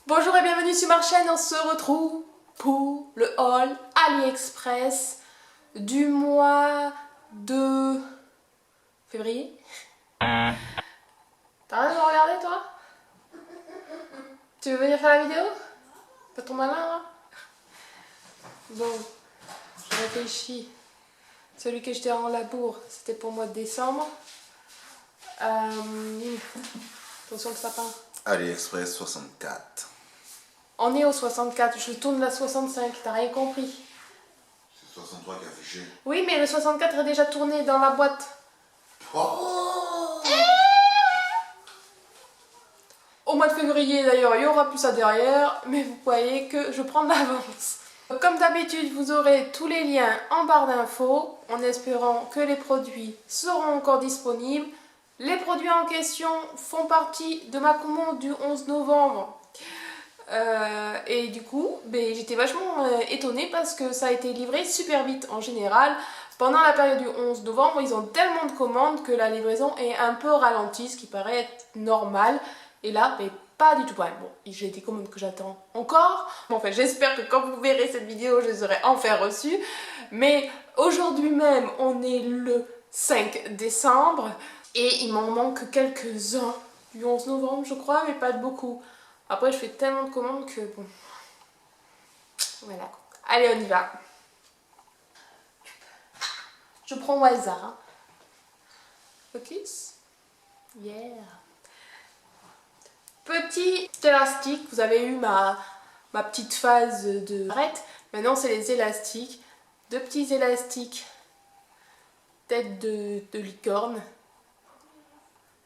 Bonjour et bienvenue sur ma chaîne, on se retrouve pour le haul AliExpress du mois de février. T'as rien de me regarder toi? Tu veux venir faire la vidéo? Pas ton malin là? Bon, je réfléchis. Celui que je t'ai en labour, c'était pour le mois de décembre. Attention le sapin. AliExpress 64. On est au 64, je tourne la 65, t'as rien compris. C'est 63 qui a affiché. Oui, mais le 64 est déjà tourné dans la boîte. Oh Au mois de février d'ailleurs, il y aura plus ça derrière, mais vous voyez que je prends de l'avance. Comme d'habitude, vous aurez tous les liens en barre d'infos, en espérant que les produits seront encore disponibles. Les produits en question font partie de ma commande du 11 novembre. Et du coup, j'étais vachement étonnée parce que ça a été livré super vite en général. Pendant la période du 11 novembre, ils ont tellement de commandes que la livraison est un peu ralentie, ce qui paraît être normal. Et là, pas du tout pareil. Bon, j'ai des commandes que j'attends encore. Bon, enfin, j'espère que quand vous verrez cette vidéo, je les aurai enfin reçues. Mais aujourd'hui même, on est le 5 décembre. Et il m'en manque quelques-uns du 11 novembre, je crois, mais pas de beaucoup. Après, je fais tellement de commandes que bon. Voilà. Allez, on y va. Je prends au hasard. Hein. Focus. Yeah. Petit élastique. Vous avez eu ma petite phase de arrête. Maintenant, c'est les élastiques. Deux petits élastiques. Tête de licorne.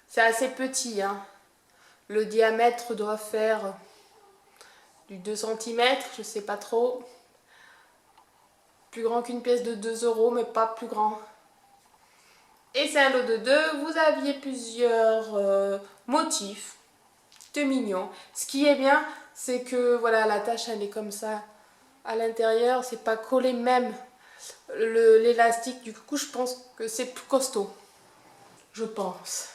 C'est assez petit, hein. Le diamètre doit faire du 2 cm, je sais pas trop. Plus grand qu'une pièce de 2 €, mais pas plus grand. Et c'est un lot de 2. Vous aviez plusieurs motifs. C'est mignon. Ce qui est bien, c'est que voilà, la tache elle est comme ça à l'intérieur. C'est pas collé même l'élastique. Du coup, je pense que c'est plus costaud. Je pense.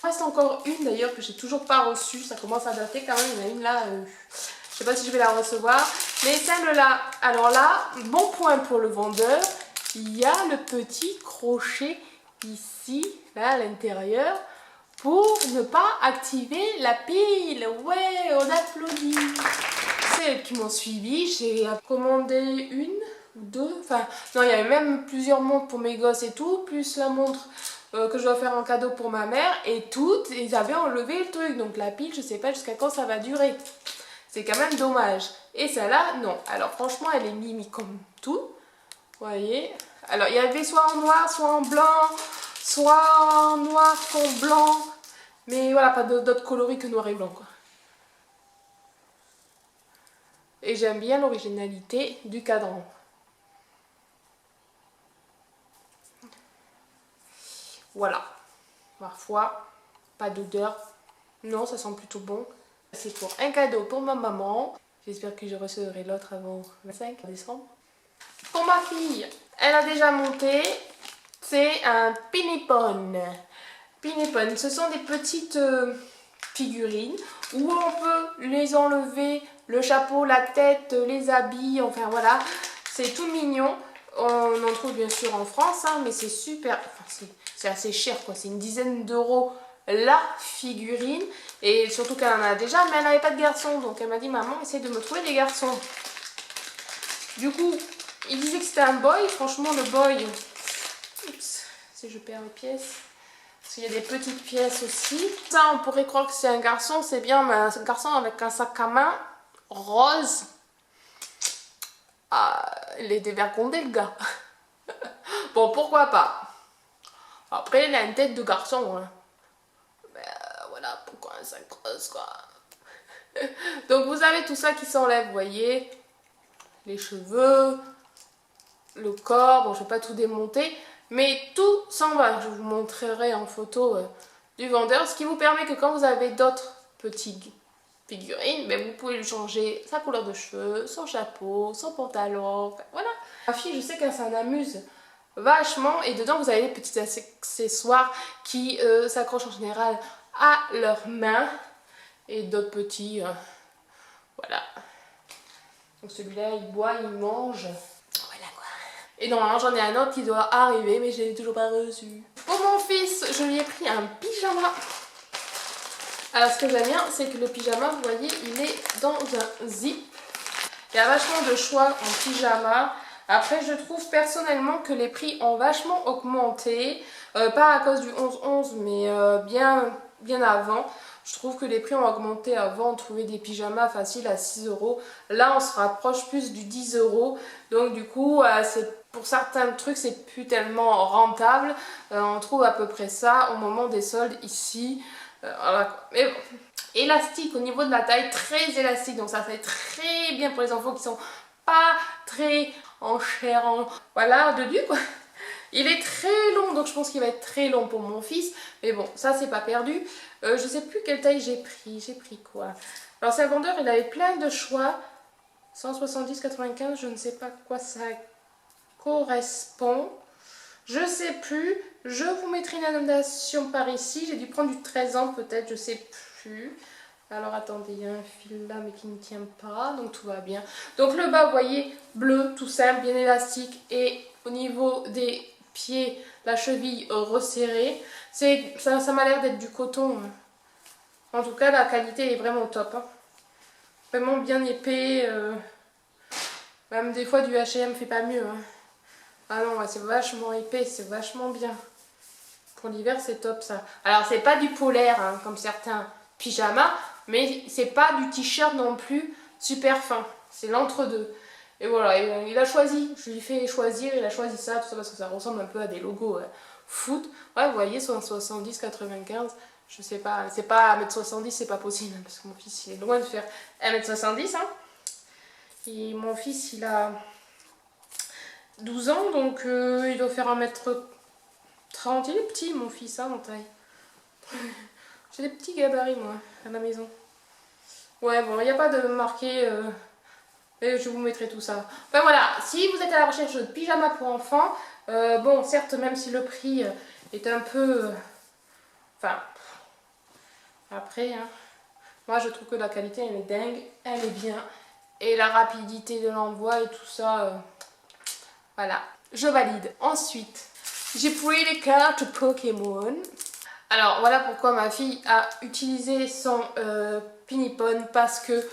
Il reste encore une d'ailleurs que j'ai toujours pas reçue, ça commence à dater quand même, il y en a une là, je sais pas si je vais la recevoir, mais celle-là, alors là, bon point pour le vendeur, il y a le petit crochet ici, là à l'intérieur, pour ne pas activer la pile. Ouais, on applaudit. Celles qui m'ont suivi, j'ai commandé une ou deux, enfin non, il y avait même plusieurs montres pour mes gosses et tout, plus la montre que je dois faire en cadeau pour ma mère, et toutes, ils avaient enlevé le truc, donc la pile, je sais pas jusqu'à quand ça va durer. C'est quand même dommage. Et celle-là, non. Alors franchement, elle est mimi comme tout. Vous voyez. Alors il y avait soit en noir, soit en blanc, soit en noir fond blanc. Mais voilà, pas d'autres coloris que noir et blanc, quoi. Et j'aime bien l'originalité du cadran. Voilà. Parfois, pas d'odeur. Non, ça sent plutôt bon. C'est pour un cadeau pour ma maman. J'espère que je recevrai l'autre avant le 5 décembre. Pour ma fille, elle a déjà monté. C'est un pinipone. Pinipone, ce sont des petites figurines où on peut les enlever, le chapeau, la tête, les habits, enfin voilà. C'est tout mignon. On en trouve bien sûr en France, hein, mais c'est super, enfin, c'est assez cher quoi, c'est une dizaine d'euros la figurine, et surtout qu'elle en a déjà, mais elle n'avait pas de garçon, donc elle m'a dit maman essaye de me trouver des garçons. Du coup, il disait que c'était un boy, franchement le boy, oups, si je perds les pièces, parce qu'il y a des petites pièces aussi. Ça on pourrait croire que c'est un garçon, c'est bien, mais un garçon avec un sac à main rose. Ah, il est dévergondé le gars. Bon, pourquoi pas. Après, il a une tête de garçon. Hein. Mais voilà, pourquoi un sac rose, quoi. Donc, vous avez tout ça qui s'enlève, vous voyez. Les cheveux, le corps. Bon, je ne vais pas tout démonter. Mais tout s'en va. Je vous montrerai en photo du vendeur. Ce qui vous permet que quand vous avez d'autres petits figurine, mais vous pouvez lui changer sa couleur de cheveux, son chapeau, son pantalon, enfin, voilà. Ma fille, je sais qu'elle s'en amuse vachement et dedans vous avez les petits accessoires qui s'accrochent en général à leurs mains et d'autres petits, voilà. Donc celui-là, il boit, il mange, voilà quoi. Et normalement j'en ai un autre qui doit arriver mais je l'ai toujours pas reçu. Pour mon fils, je lui ai pris un pyjama. Alors ce que j'aime bien, c'est que le pyjama, vous voyez, il est dans un zip. Il y a vachement de choix en pyjama. Après, je trouve personnellement que les prix ont vachement augmenté. Pas à cause du 11-11, mais bien avant. Je trouve que les prix ont augmenté avant. On trouvait des pyjamas faciles à 6 €. Là, on se rapproche plus du 10 €. Donc du coup, pour certains trucs, c'est plus tellement rentable. On trouve à peu près ça au moment des soldes ici. Voilà. Mais bon. Élastique au niveau de la taille, très élastique, donc ça fait très bien pour les enfants qui sont pas très en chair, voilà, de Dieu quoi. Il est très long, donc je pense qu'il va être très long pour mon fils, mais bon, ça c'est pas perdu. Je sais plus quelle taille j'ai pris quoi. Alors c'est un vendeur, il avait plein de choix, 170, 95, je ne sais pas quoi ça correspond. Je sais plus, je vous mettrai une annotation par ici, j'ai dû prendre du 13 ans peut-être, je sais plus. Alors attendez, il y a un fil là mais qui ne tient pas, donc tout va bien. Donc le bas, vous voyez, bleu, tout simple, bien élastique et au niveau des pieds, la cheville resserrée. Ça m'a l'air d'être du coton. En tout cas, la qualité est vraiment top. Hein. Vraiment bien épais. Même des fois du H&M fait pas mieux. Hein. Ah non, c'est vachement épais, c'est vachement bien. Pour l'hiver, c'est top ça. Alors, c'est pas du polaire, hein, comme certains pyjamas, mais c'est pas du t-shirt non plus super fin. C'est l'entre-deux. Et voilà, il a choisi. Je lui ai fait choisir, il a choisi ça, tout ça, parce que ça ressemble un peu à des logos foot. Ouais, vous voyez, 70, 95. Je sais pas, c'est pas 1m70, c'est pas possible, hein, parce que mon fils, il est loin de faire 1m70. Hein. Et mon fils, il a 12 ans, donc il doit faire 1m30. Il est petit, mon fils, hein, en taille. J'ai des petits gabarits, moi, à la maison. Ouais, bon, il n'y a pas de marqué, mais je vous mettrai tout ça. Enfin voilà, si vous êtes à la recherche de pyjama pour enfants, bon, certes, même si le prix est un peu... Enfin, après, hein, moi je trouve que la qualité, elle est dingue, elle est bien. Et la rapidité de l'envoi et tout ça, voilà, je valide. Ensuite, j'ai pris les cartes Pokémon. Alors voilà pourquoi ma fille a utilisé son Pinipon, parce que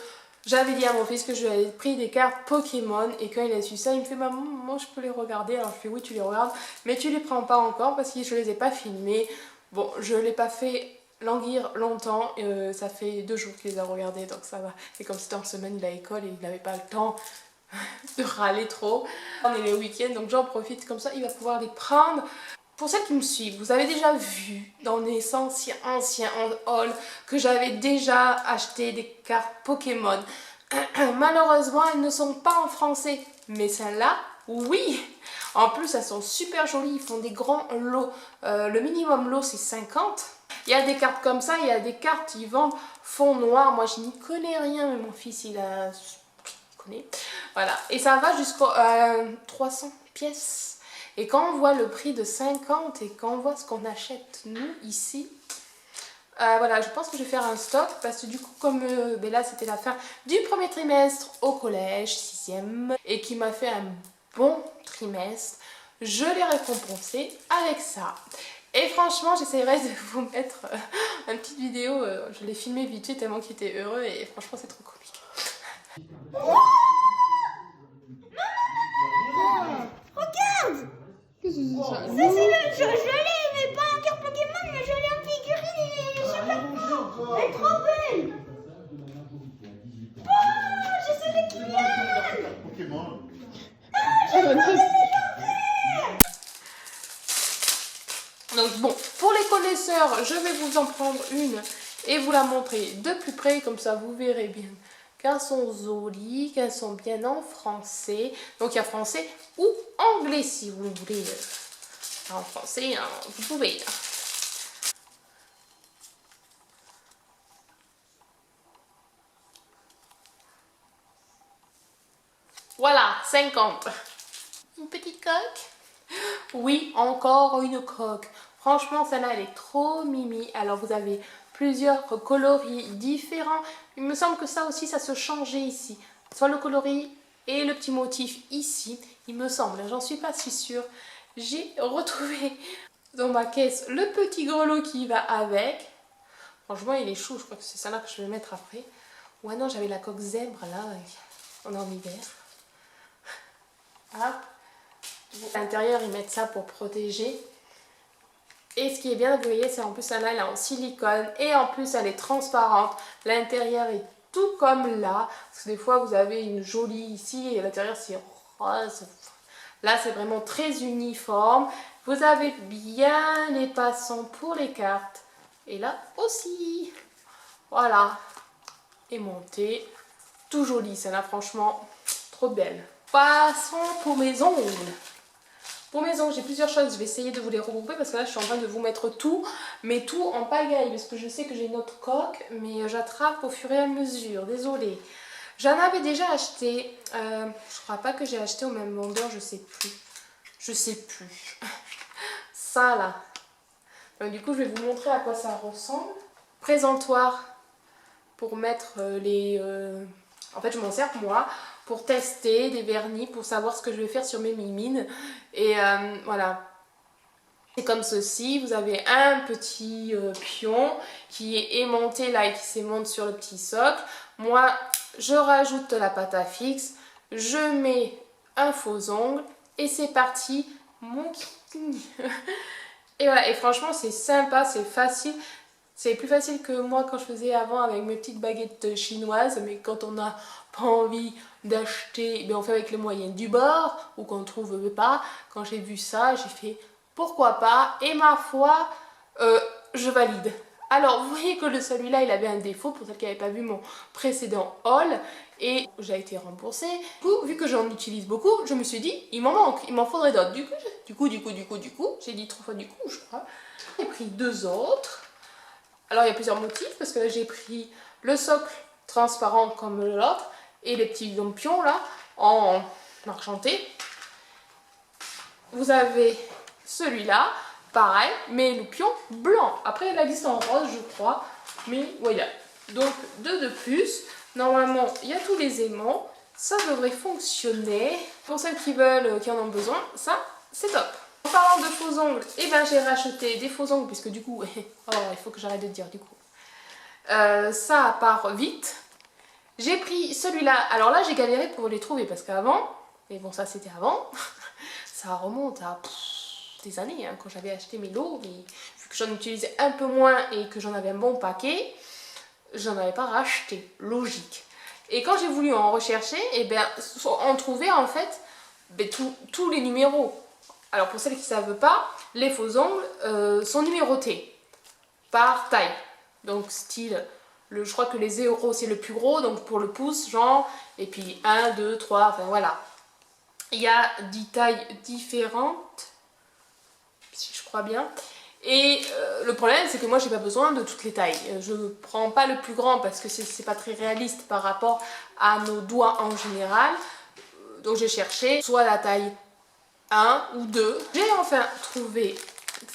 j'avais dit à mon fils que je lui avais pris des cartes Pokémon et quand il a su ça, il me fait maman, moi je peux les regarder. Alors je fais oui, tu les regardes, mais tu les prends pas encore parce que je les ai pas filmés. Bon, je l'ai pas fait languir longtemps, ça fait 2 jours qu'il les a regardés, donc ça va. Et comme c'était en semaine, il a école et il n'avait pas le temps de râler trop. On est les week-ends, donc j'en profite, comme ça il va pouvoir les prendre. Pour celles qui me suivent, vous avez déjà vu dans les anciens hauls que j'avais déjà acheté des cartes Pokémon. Malheureusement, elles ne sont pas en français, mais celles-là, oui. En plus, elles sont super jolies, ils font des grands lots. Le minimum lot, c'est 50. Il y a des cartes comme ça, il y a des cartes qui vendent fond noir. Moi, je n'y connais rien, mais mon fils, il connaît. Voilà, et ça va jusqu'à 300 pièces. Et quand on voit le prix de 50 et quand on voit ce qu'on achète nous ici, voilà, je pense que je vais faire un stock parce que du coup comme là c'était la fin du premier trimestre au collège, 6e, et qui m'a fait un bon trimestre, je l'ai récompensé avec ça. Et franchement j'essaierai de vous mettre une petite vidéo, je l'ai filmé vite fait tellement qu'il était heureux et franchement c'est trop comique. Regarde! Ça, c'est le jeu, je l'ai, mais pas en carte Pokémon, mais je l'ai en figurine et je sais pas. Elle est trop belle! Oh, je sais lequel! Pokémon. Donc bon, pour les connaisseurs, je vais vous en prendre une et vous la montrer de plus près, comme ça vous verrez bien qu'elles sont jolies, qu'elles sont bien en français. Donc il y a français ou anglais si vous voulez. En français, hein, vous pouvez. Voilà, 50. Une petite coque. Oui, encore une coque. Franchement, celle-là, elle est trop mimi. Alors, vous avez plusieurs coloris différents. Il me semble que ça aussi, ça se changeait ici. Soit le coloris et le petit motif ici. Il me semble, j'en suis pas si sûre. J'ai retrouvé dans ma caisse le petit grelot qui va avec. Franchement, il est chou. Je crois que c'est ça là que je vais mettre après. Ouais, non, j'avais la coque zèbre là. On est en hiver. Hop. À l'intérieur, ils mettent ça pour protéger. Et ce qui est bien, vous voyez, c'est en plus celle-là, elle est en silicone. Et en plus, elle est transparente. L'intérieur est tout comme là. Parce que des fois, vous avez une jolie ici et à l'intérieur, c'est rose. Là, c'est vraiment très uniforme. Vous avez bien les passants pour les cartes. Et là aussi. Voilà. Aimantée. Tout joli, celle-là, franchement, trop belle. Passons pour mes ongles. Pour mes ongles, j'ai plusieurs choses. Je vais essayer de vous les regrouper parce que là, je suis en train de vous mettre tout. Mais tout en pagaille. Parce que je sais que j'ai une autre coque. Mais j'attrape au fur et à mesure. Désolée. J'en avais déjà acheté. Je crois pas que j'ai acheté au même vendeur. Je sais plus. Je sais plus. Ça, là. Donc, du coup, je vais vous montrer à quoi ça ressemble. Présentoir pour mettre les... En fait, je m'en sers moi pour tester des vernis, pour savoir ce que je vais faire sur mes mimines. Et voilà. C'est comme ceci. Vous avez un petit pion qui est aimanté là et qui s'aimante sur le petit socle. Moi, je rajoute de la pâte à fixe. Je mets un faux ongle. Et c'est parti, mon kiki. Et voilà, et franchement, c'est sympa, c'est facile. C'est plus facile que moi quand je faisais avant avec mes petites baguettes chinoises, mais quand on n'a pas envie d'acheter, ben on fait avec les moyens du bord, ou qu'on ne trouve pas. Quand j'ai vu ça, j'ai fait pourquoi pas, et ma foi, je valide. Alors, vous voyez que celui-là, il avait un défaut, pour celles qui n'avaient pas vu mon précédent haul, et j'ai été remboursée. Du coup, vu que j'en utilise beaucoup, je me suis dit, il m'en manque, il m'en faudrait d'autres. Du coup, j'ai dit 3 fois du coup, je crois. J'ai pris 2 autres. Alors, il y a plusieurs motifs, parce que là, j'ai pris le socle transparent comme l'autre, et les petits lampions, là, en argenté. Vous avez celui-là, pareil, mais le pion blanc. Après, il existe en rose, je crois, mais voilà. Donc, 2 de plus. Normalement, il y a tous les aimants. Ça devrait fonctionner. Pour celles qui veulent, qui en ont besoin, ça, c'est top. En parlant de faux ongles, eh ben, j'ai racheté des faux ongles, puisque du coup, oh, il faut que j'arrête de dire du coup. Ça part vite. J'ai pris celui-là. Alors là, j'ai galéré pour les trouver, parce qu'avant, mais bon, ça c'était avant, ça remonte à des années, hein, quand j'avais acheté mes lots, mais vu que j'en utilisais un peu moins et que j'en avais un bon paquet, j'en avais pas racheté, logique. Et quand j'ai voulu en rechercher, et ben, on trouvait en fait ben, tous les numéros. Alors pour celles qui ne savent pas, les faux ongles sont numérotés par taille. Donc style, je crois que les 0 c'est le plus gros, donc pour le pouce, genre, et puis 1, 2, 3, enfin voilà. Il y a 10 tailles différentes, si je crois bien. Et le problème, c'est que moi, j'ai pas besoin de toutes les tailles. Je ne prends pas le plus grand parce que c'est pas très réaliste par rapport à nos doigts en général. Donc j'ai cherché soit la taille 1 ou 2. J'ai enfin trouvé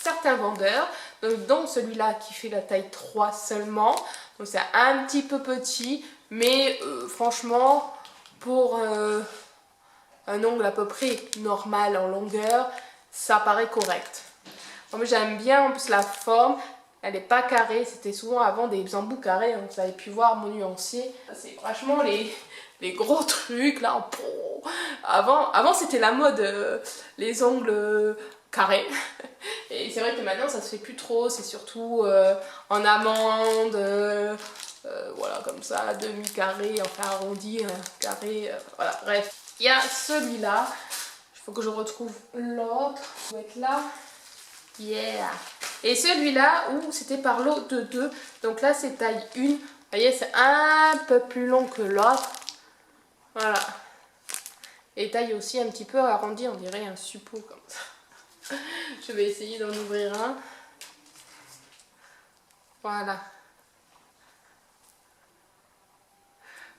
certains vendeurs, dont celui-là qui fait la taille 3 seulement. Donc c'est un petit peu petit, mais franchement, pour un ongle à peu près normal en longueur, ça paraît correct. Moi j'aime bien en plus la forme, elle n'est pas carrée, c'était souvent avant des embouts carrés, donc vous avez pu voir mon nuancier. C'est franchement les gros trucs là. Avant c'était la mode, les ongles carrés. Et c'est vrai que maintenant ça se fait plus trop, c'est surtout en amande, voilà comme ça, demi-carré, enfin arrondi, carré, voilà, bref. Il y a celui-là, il faut que je retrouve l'autre, il va être là. Yeah. Et celui-là où c'était par lot de 2, donc là c'est taille 1, vous voyez c'est un peu plus long que l'autre, voilà. Et taille aussi un petit peu arrondi, on dirait un suppôt comme ça. Je vais essayer d'en ouvrir un. Voilà.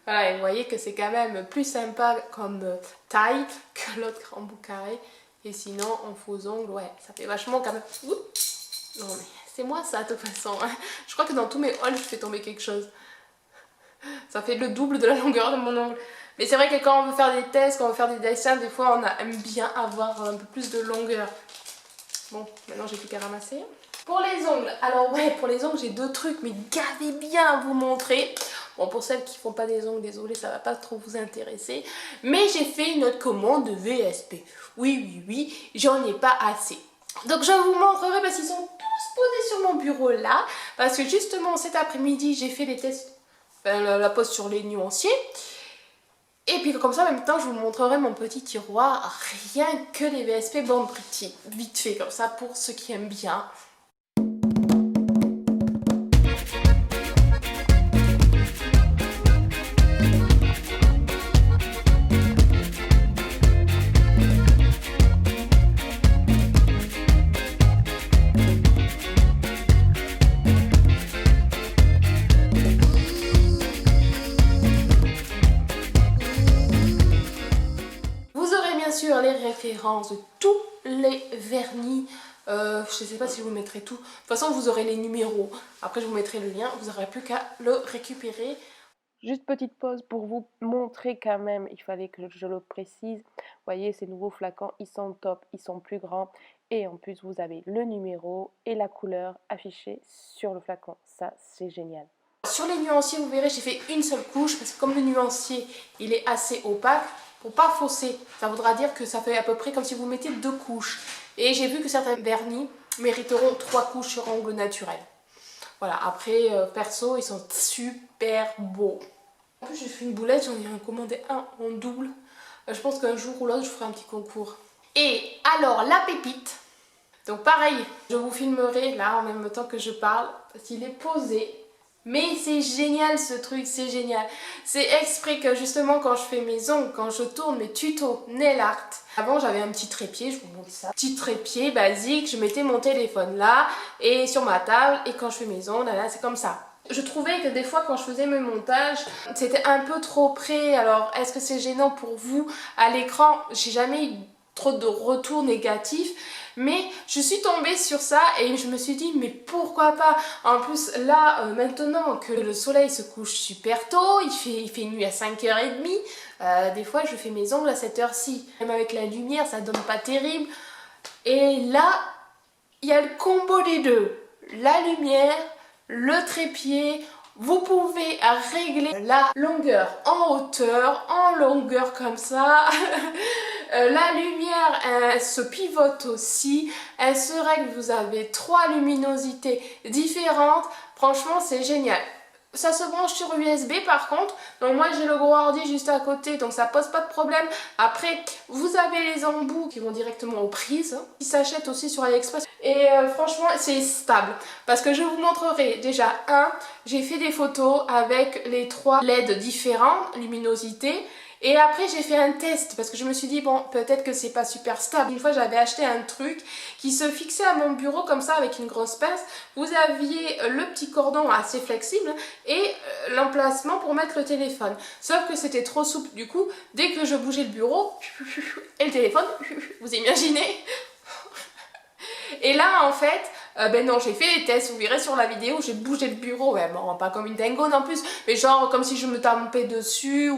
Voilà, et vous voyez que c'est quand même plus sympa comme taille que l'autre grand bout carré. Et sinon, en faux ongles, ouais, ça fait vachement quand même... Oups. Non mais c'est moi ça de toute façon. Hein. Je crois que dans tous mes hauls, je fais tomber quelque chose. Ça fait le double de la longueur de mon ongle. Mais c'est vrai que quand on veut faire des tests, quand on veut faire des dessins, des fois on aime bien avoir un peu plus de longueur. Bon, maintenant j'ai plus qu'à ramasser. Pour les ongles, alors ouais, pour les ongles j'ai deux trucs, mais gardez bien à vous montrer. Bon, pour celles qui font pas des ongles, désolé, ça va pas trop vous intéresser. Mais j'ai fait une autre commande de VSP. Oui, j'en ai pas assez. Donc je vous montrerai parce qu'ils sont tous posés sur mon bureau là. Parce que justement cet après-midi, j'ai fait les tests, la pose sur les nuanciers. Et puis comme ça en même temps je vous montrerai mon petit tiroir, rien que les VSP Born Pretty, vite fait comme ça pour ceux qui aiment bien. Les références de tous les vernis, je sais pas si je vous mettrai tout, de toute façon vous aurez les numéros, après je vous mettrai le lien, vous n'aurez plus qu'à le récupérer. Juste petite pause pour vous montrer quand même, il fallait que je le précise, vous voyez ces nouveaux flacons, ils sont top, ils sont plus grands et en plus vous avez le numéro et la couleur affichée sur le flacon, ça c'est génial. Sur les nuanciers vous verrez j'ai fait une seule couche parce que comme le nuancier il est assez opaque, pour pas fausser, ça voudra dire que ça fait à peu près comme si vous mettiez deux couches. Et j'ai vu que certains vernis mériteront 3 couches sur ongles naturels. Voilà, après perso ils sont super beaux. En plus j'ai fait une boulette, j'en ai commandé un en double. Je pense qu'un jour ou l'autre je ferai un petit concours. Et alors la pépite, donc pareil, je vous filmerai là en même temps que je parle, parce qu'il est posé. Mais c'est génial ce truc, c'est génial. C'est exprès que justement quand je fais mes ongles, quand je tourne mes tutos nail art. Avant j'avais un petit trépied, je vous montre ça. Petit trépied basique, je mettais mon téléphone là et sur ma table et quand je fais mes ongles, là c'est comme ça. Je trouvais que des fois quand je faisais mes montages, c'était un peu trop près. Alors est-ce que c'est gênant pour vous à l'écran? J'ai jamais eu trop de retours négatifs. Mais je suis tombée sur ça et je me suis dit mais pourquoi pas. En plus là maintenant que le soleil se couche super tôt, il fait nuit à 5h30, des fois je fais mes ongles à cette heure-ci. Même avec la lumière ça donne pas terrible. Et là il y a le combo des deux. La lumière, le trépied. Vous pouvez régler la longueur en hauteur, en longueur comme ça. La lumière, elle se pivote aussi. Elle se règle, vous avez 3 luminosités différentes. Franchement, c'est génial. Ça se branche sur USB par contre, donc moi j'ai le gros ordi juste à côté, donc ça pose pas de problème. Après, vous avez les embouts qui vont directement aux prises, qui s'achètent aussi sur AliExpress. Et franchement, c'est stable, parce que je vous montrerai déjà j'ai fait des photos avec les 3 LED différentes, luminosités. Et après j'ai fait un test parce que je me suis dit bon peut-être que c'est pas super stable. Une fois j'avais acheté un truc qui se fixait à mon bureau comme ça avec une grosse pince. Vous aviez le petit cordon assez flexible et l'emplacement pour mettre le téléphone. Sauf que c'était trop souple du coup dès que je bougeais le bureau et le téléphone, vous imaginez. Et là en fait ben non, j'ai fait les tests, vous verrez sur la vidéo, j'ai bougé le bureau, ouais, bon, pas comme une dingone en plus, mais genre comme si je me tampais dessus,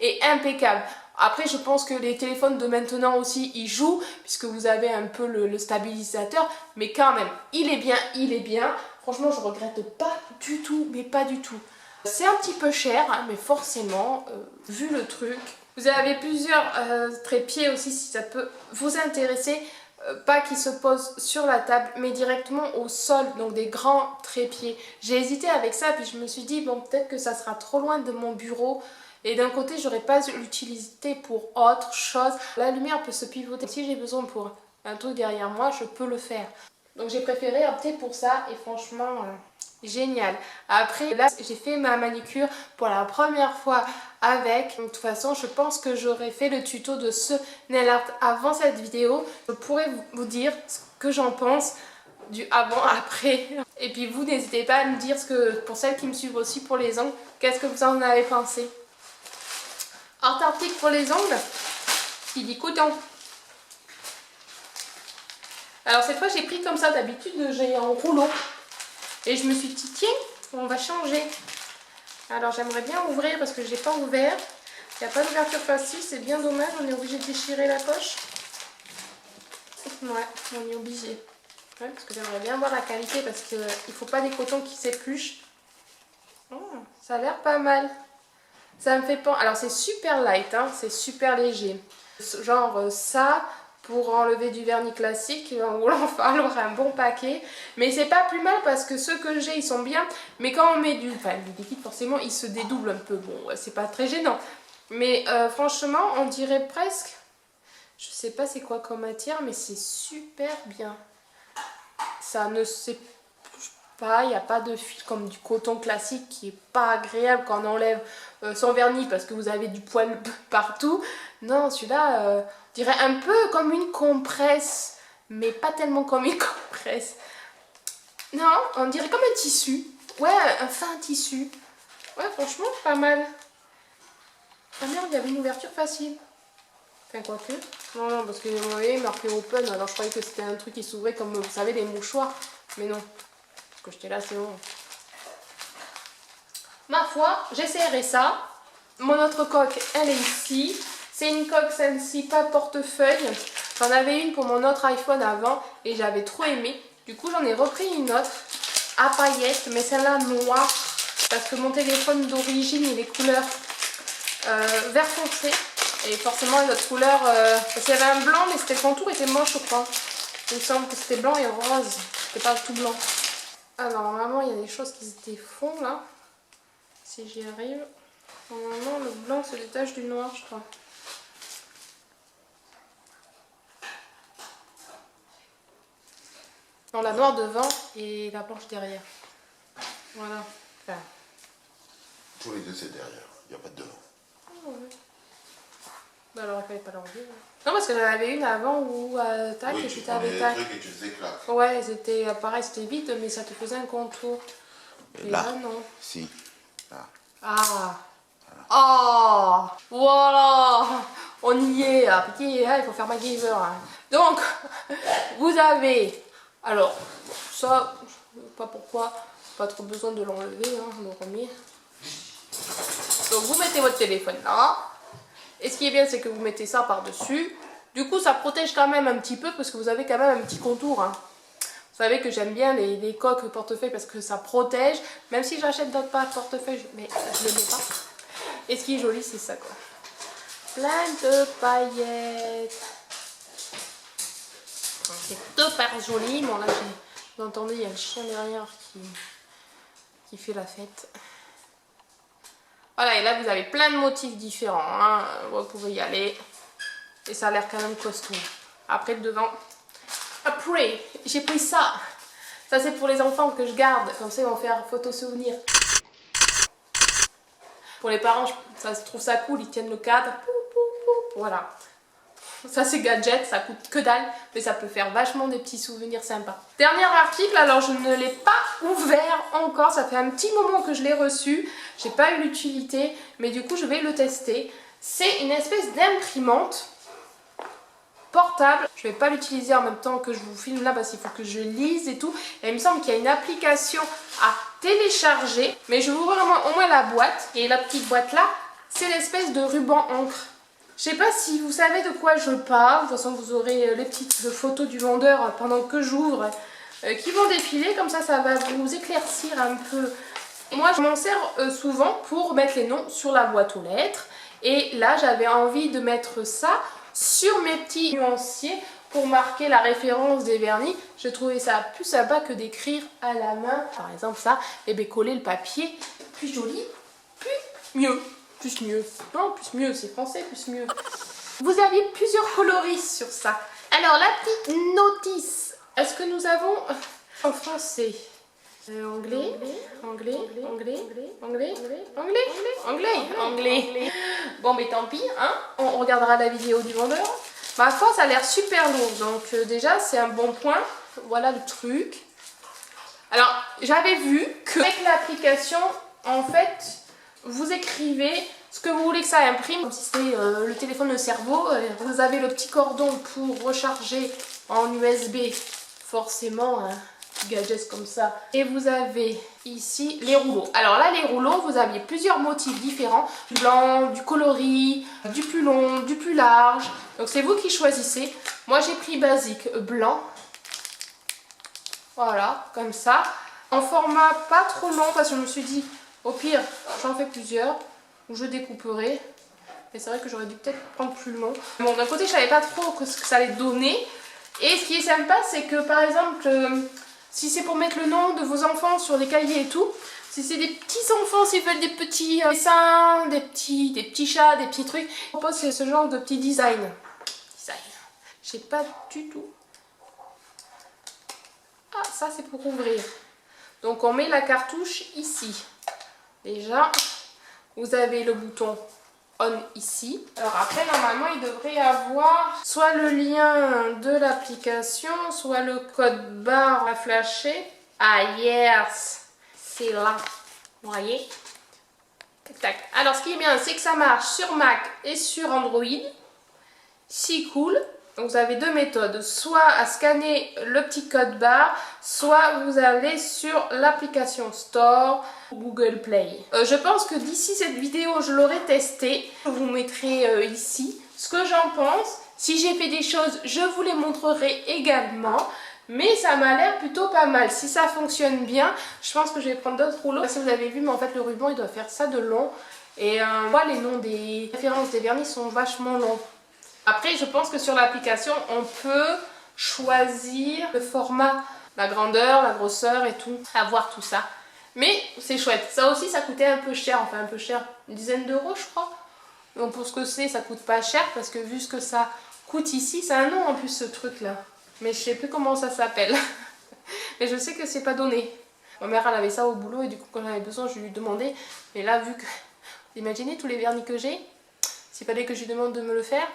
et impeccable. Après, je pense que les téléphones de maintenant aussi, ils jouent, puisque vous avez un peu le stabilisateur, mais quand même, il est bien, il est bien. Franchement, je regrette pas du tout, mais pas du tout. C'est un petit peu cher, hein, mais forcément, vu le truc. Vous avez plusieurs trépieds aussi, si ça peut vous intéresser. Pas qui se posent sur la table mais directement au sol, donc des grands trépieds. J'ai hésité avec ça puis je me suis dit bon peut-être que ça sera trop loin de mon bureau et d'un côté j'aurais pas l'utilité pour autre chose. La lumière peut se pivoter, si j'ai besoin pour un truc derrière moi je peux le faire. Donc j'ai préféré opter pour ça et franchement génial. Après là j'ai fait ma manicure pour la première fois avec. De toute façon je pense que j'aurais fait le tuto de ce nail art avant cette vidéo. Je pourrais vous dire ce que j'en pense du avant après. Et puis vous n'hésitez pas à me dire ce que, pour celles qui me suivent aussi pour les ongles, qu'est-ce que vous en avez pensé. Art Arctic pour les ongles, qui dit coton. Alors cette fois j'ai pris comme ça, d'habitude j'ai en rouleau. Et je me suis dit tiens, on va changer. Alors j'aimerais bien ouvrir parce que je n'ai pas ouvert. Il n'y a pas d'ouverture facile, c'est bien dommage, on est obligé de déchirer la poche. Ouais, on est obligé. Ouais, parce que j'aimerais bien voir la qualité parce qu'il ne faut pas des cotons qui s'épluchent. Oh, ça a l'air pas mal. Ça me fait penser... Alors c'est super light, hein, c'est super léger. Genre ça, pour enlever du vernis classique, il va falloir un bon paquet. Mais c'est pas plus mal parce que ceux que j'ai, ils sont bien. Mais quand on met du liquide, forcément, ils se dédoublent un peu. Bon, c'est pas très gênant. Mais franchement, on dirait presque... Je sais pas c'est quoi comme matière, mais c'est super bien. Ça ne s'épluche pas, il n'y a pas de fil comme du coton classique qui est pas agréable quand on enlève son vernis parce que vous avez du poil partout. Non, celui-là, on dirait un peu comme une compresse, mais pas tellement comme une compresse. Non, on dirait comme un tissu. Ouais, un fin tissu. Ouais, franchement, pas mal. Ah merde, il y avait une ouverture facile. Enfin, quoique. Non, non, parce que vous voyez, marqué open, alors je croyais que c'était un truc qui s'ouvrait comme, vous savez, les mouchoirs. Mais non. Parce que j'étais là, c'est bon. Ma foi, j'essaierai ça. Mon autre coque, elle est ici. C'est une coque, celle-ci, pas portefeuille. J'en avais une pour mon autre iPhone avant et j'avais trop aimé. Du coup, j'en ai repris une autre à paillettes, mais celle-là noire. Parce que mon téléphone d'origine, il est couleur vert foncé. Et forcément, les autres couleurs, parce qu'il y avait un blanc, mais c'était le contour était moche, je crois. Il me semble que c'était blanc et rose. C'était pas tout blanc. Alors, normalement, il y a des choses qui se défont, là. Si j'y arrive. Normalement, le blanc se détache du noir, je crois. Non, la noire devant et la blanche derrière. Voilà. Enfin. Tous les deux, c'est derrière. Il n'y a pas de devant. Oh, ouais. Bah alors, il fallait pas l'enlever. Non, parce que j'en avais une avant où tac, Oui, et tu puis prends t'avais les tac. trucs et tu les éclates. Ouais, c'était pareil, c'était vide, mais ça te faisait un contour. Et là, non. Si. Là. Ah. Oh, voilà, on y est, ah, petit, il faut faire MacGyver. Hein. Donc, vous avez, alors, ça, je ne sais pas pourquoi, pas trop besoin de l'enlever, hein, le remet. Donc, vous mettez votre téléphone là, et ce qui est bien, c'est que vous mettez ça par-dessus. Du coup, ça protège quand même un petit peu, parce que vous avez quand même un petit contour. Hein. Vous savez que j'aime bien les coques portefeuille parce que ça protège, même si j'achète d'autres portefeuilles, mais je ne les mets pas. Et ce qui est joli, c'est ça, quoi. Plein de paillettes. C'est super joli. Bon, là, vous entendez, il y a le chien derrière qui fait la fête. Voilà, et là, vous avez plein de motifs différents. Hein. Vous pouvez y aller. Et ça a l'air quand même costaud. Après, le devant. Après, j'ai pris ça. Ça, c'est pour les enfants que je garde. Comme ça, ils vont faire photo souvenir. Pour les parents, je trouve ça cool, ils tiennent le cadre. Voilà. Ça, c'est gadget, ça coûte que dalle, mais ça peut faire vachement des petits souvenirs sympas. Dernier article, alors je ne l'ai pas ouvert encore, ça fait un petit moment que je l'ai reçu. J'ai pas eu l'utilité, mais du coup, je vais le tester. C'est une espèce d'imprimante portable. Je vais pas l'utiliser en même temps que je vous filme là parce qu'il faut que je lise et tout. Et il me semble qu'il y a une application à télécharger. Mais je vous ouvre au moins la boîte. Et la petite boîte là, c'est l'espèce de ruban encre. Je sais pas si vous savez de quoi je parle. De toute façon, vous aurez les petites photos du vendeur pendant que j'ouvre qui vont défiler. Comme ça, ça va vous éclaircir un peu. Moi, je m'en sers souvent pour mettre les noms sur la boîte aux lettres. Et là, j'avais envie de mettre ça sur mes petits nuanciers pour marquer la référence des vernis. Je trouvais ça plus sympa que d'écrire à la main. Par exemple ça, et bien coller le papier. Plus joli, plus mieux. Plus mieux. Non, plus mieux, c'est français, plus mieux. Vous avez plusieurs coloris sur ça. Alors la petite notice. Est-ce que nous avons en français anglais, anglais. Bon, mais tant pis, hein. On regardera la vidéo du vendeur. Ma foi, ça a l'air super lourd. Donc déjà, c'est un bon point. Voilà le truc. Alors, j'avais vu qu'avec l'application, en fait, vous écrivez ce que vous voulez que ça imprime, comme si c'était le téléphone, le cerveau. Vous avez le petit cordon pour recharger en USB, forcément, hein, gadgets comme ça. Et vous avez ici les rouleaux. Alors là, les rouleaux, vous aviez plusieurs motifs différents. Du blanc, du coloris, du plus long, du plus large. Donc c'est vous qui choisissez. Moi, j'ai pris basique blanc. Voilà, comme ça. En format pas trop long, parce que je me suis dit, au pire, j'en fais plusieurs. Ou je découperai. Mais c'est vrai que j'aurais dû peut-être prendre plus long. Bon, d'un côté, je savais pas trop ce que ça allait donner. Et ce qui est sympa, c'est que par exemple, si c'est pour mettre le nom de vos enfants sur des cahiers et tout, si c'est des petits enfants, s'ils veulent des petits dessins, des petits chats, des petits trucs, je propose ce genre de petit design. Je sais pas du tout. Ah, ça c'est pour ouvrir. Donc on met la cartouche ici. Déjà, vous avez le bouton on ici. Alors après, normalement, il devrait y avoir soit le lien de l'application, soit le code barre à flasher. Ah yes, c'est là. Vous voyez? Tac, tac. Alors ce qui est bien, c'est que ça marche sur Mac et sur Android. C'est cool. Donc vous avez deux méthodes, soit à scanner le petit code barre, soit vous allez sur l'application Store ou Google Play. Je pense que d'ici cette vidéo, je l'aurai testé. Je vous mettrai ici ce que j'en pense. Si j'ai fait des choses, je vous les montrerai également. Mais ça m'a l'air plutôt pas mal. Si ça fonctionne bien, je pense que je vais prendre d'autres rouleaux. Si vous avez vu, mais en fait le ruban il doit faire ça de long. Et moi les noms des références des vernis sont vachement longs. Après, je pense que sur l'application, on peut choisir le format, la grandeur, la grosseur et tout, avoir tout ça. Mais c'est chouette. Ça aussi, ça coûtait un peu cher, enfin un peu cher, une dizaine d'euros, je crois. Donc pour ce que c'est, ça coûte pas cher parce que vu ce que ça coûte ici, c'est un nom en plus ce truc-là. Mais je sais plus comment ça s'appelle. Mais je sais que c'est pas donné. Ma mère, elle avait ça au boulot et du coup, quand j'avais besoin, je lui demandais. Mais là, vu que... Imaginez tous les vernis que j'ai. S'il fallait que je lui demande de me le faire.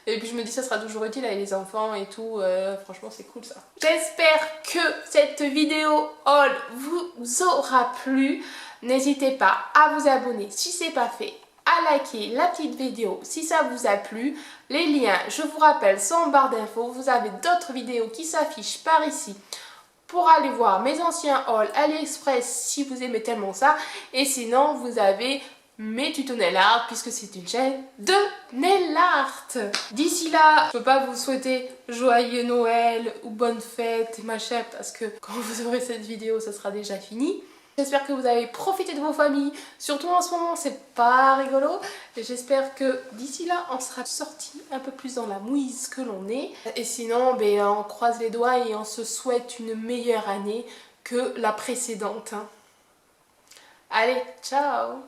Et puis je me dis ça sera toujours utile avec les enfants et tout, franchement c'est cool ça. J'espère que cette vidéo haul vous aura plu. N'hésitez pas à vous abonner si ce n'est pas fait, à liker la petite vidéo si ça vous a plu. Les liens, je vous rappelle, sont en barre d'infos. Vous avez d'autres vidéos qui s'affichent par ici pour aller voir mes anciens hauls AliExpress si vous aimez tellement ça. Et sinon vous avez mes tutos nail art puisque c'est une chaîne de nail art. D'ici là, je peux pas vous souhaiter joyeux Noël ou bonne fête machin parce que quand vous aurez cette vidéo ça sera déjà fini. J'espère que vous avez profité de vos familles, surtout en ce moment c'est pas rigolo. J'espère que d'ici là on sera sorti un peu plus dans la mouise que l'on est. Et sinon on croise les doigts et on se souhaite une meilleure année que la précédente. Allez, ciao!